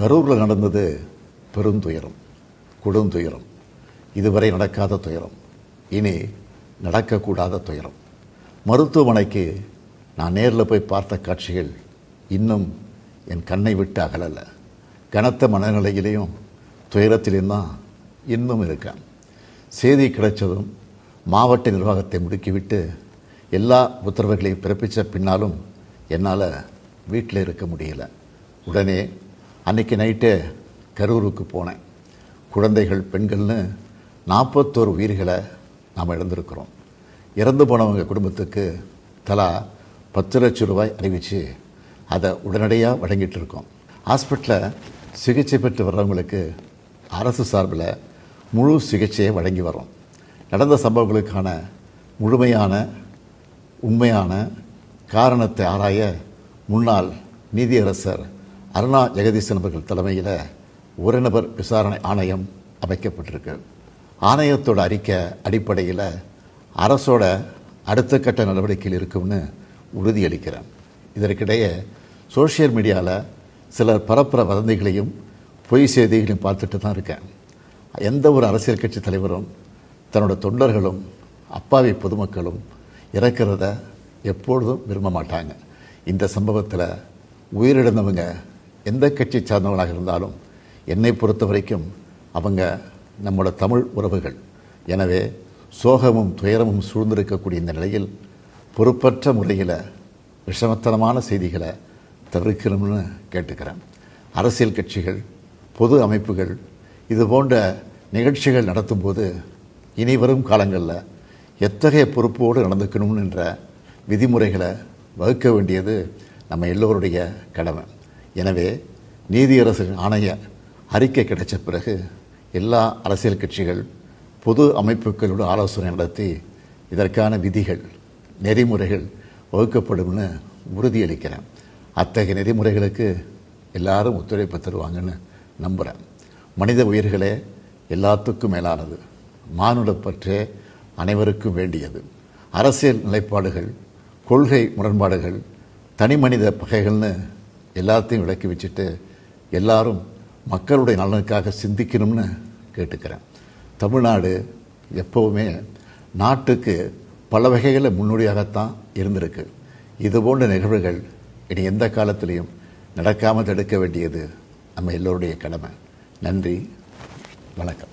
கரூரில் நடந்தது பெருந்துயரம், கொடுந்துயரம். இதுவரை நடக்காத துயரம், இனி நடக்கக்கூடாத துயரம். மருத்துவமனைக்கு நான் நேரில் போய் பார்த்த காட்சிகள் இன்னும் என் கண்ணை விட்டு அகலலை. கனத்த மனநிலையிலையும் துயரத்திலையும் தான் இன்னும் இருக்கேன். செய்தி கிடைச்சதும் மாவட்ட நிர்வாகத்தை முடுக்கிவிட்டு எல்லா உத்தரவுகளையும் பிறப்பித்த பின்னாலும் என்னால் வீட்டில் இருக்க முடியல. உடனே அன்றைக்கி நைட்டே கரூருக்கு போனேன். குழந்தைகள், பெண்கள்னு 41 உயிர்களை நாம் இழந்திருக்கிறோம். இறந்து போனவங்க குடும்பத்துக்கு தலா 10 லட்சம் ரூபாய் அறிவித்து அதை உடனடியாக வழங்கிட்டு இருக்கோம். ஹாஸ்பிட்டலில் சிகிச்சை பெற்று வர்றவங்களுக்கு அரசு சார்பில் முழு சிகிச்சையை வழங்கி வரோம். நடந்த சம்பவங்களுக்கான முழுமையான உண்மையான காரணத்தை ஆராய முன்னாள் நீதியரசர் அருணா ஜெகதீசன் அவர்கள் தலைமையில் ஒரு நபர் விசாரணை ஆணையம் அமைக்கப்பட்டிருக்கு. ஆணையத்தோட அறிக்கை அடிப்படையில் அரசோட அடுத்த கட்ட நடவடிக்கையில் இருக்கும்னு உறுதியளிக்கிறேன். இதற்கிடையே சோஷியல் மீடியாவில் சிலர் பரப்புற வதந்திகளையும் பொய் செய்திகளையும் பார்த்துட்டு தான் இருக்கேன். எந்த ஒரு அரசியல் கட்சி தலைவரும் தன்னோட தொண்டர்களும் அப்பாவி பொதுமக்களும் இறக்கிறத எப்பொழுதும் விரும்ப மாட்டாங்க. இந்த சம்பவத்தில் உயிரிழந்தவங்க எந்த கட்சி சார்ந்தவங்களாக இருந்தாலும் என்னை பொறுத்த வரைக்கும் அவங்க நம்மளோட தமிழ் உறவுகள். எனவே சோகமும் துயரமும் சூழ்ந்திருக்கக்கூடிய இந்த நிலையில் பொறுப்பற்ற முறையில் விஷமத்தனமான செய்திகளை தவிர்க்கணும்னு கேட்டுக்கிறேன். அரசியல் கட்சிகள், பொது அமைப்புகள் இது போன்ற நிகழ்ச்சிகள் நடத்தும்போது இனி வரும் காலங்களில் எத்தகைய பொறுப்போடு நடந்துக்கணும்ன்ற விதிமுறைகளை வகுக்க வேண்டியது நம்ம எல்லோருடைய கடமை. எனவே நீதியரசர் ஆணைய அறிக்கை கிடைச்ச பிறகு எல்லா அரசியல் கட்சிகள், பொது அமைப்புகளோடு ஆலோசனை நடத்தி இதற்கான விதிகள், நெறிமுறைகள் வகுக்கப்படும்னு உறுதியளிக்கிறேன். அத்தகைய நெறிமுறைகளுக்கு எல்லாரும் ஒத்துழைப்பு தருவாங்கன்னு நம்புகிறேன். மனித உயிர்களே எல்லாத்துக்கும் மேலானது. மானுடப்பற்றே அனைவருக்கும் வேண்டியது. அரசியல் நிலைப்பாடுகள், கொள்கை முரண்பாடுகள், தனி மனித பகைகள்னு எல்லாத்தையும் விலக்கி வச்சுட்டு எல்லாரும் மக்களுடைய நலனுக்காக சிந்திக்கணும்னு கேட்டுக்கிறேன். தமிழ்நாடு எப்போவுமே நாட்டுக்கு பல வகைகளில் முன்னோடியாகத்தான் இருந்திருக்கு. இது போன்ற நிகழ்வுகள் இனி எந்த காலத்திலையும் நடக்காமல் தடுக்க வேண்டியது நம்ம எல்லோருடைய கடமை. நன்றி, வணக்கம்.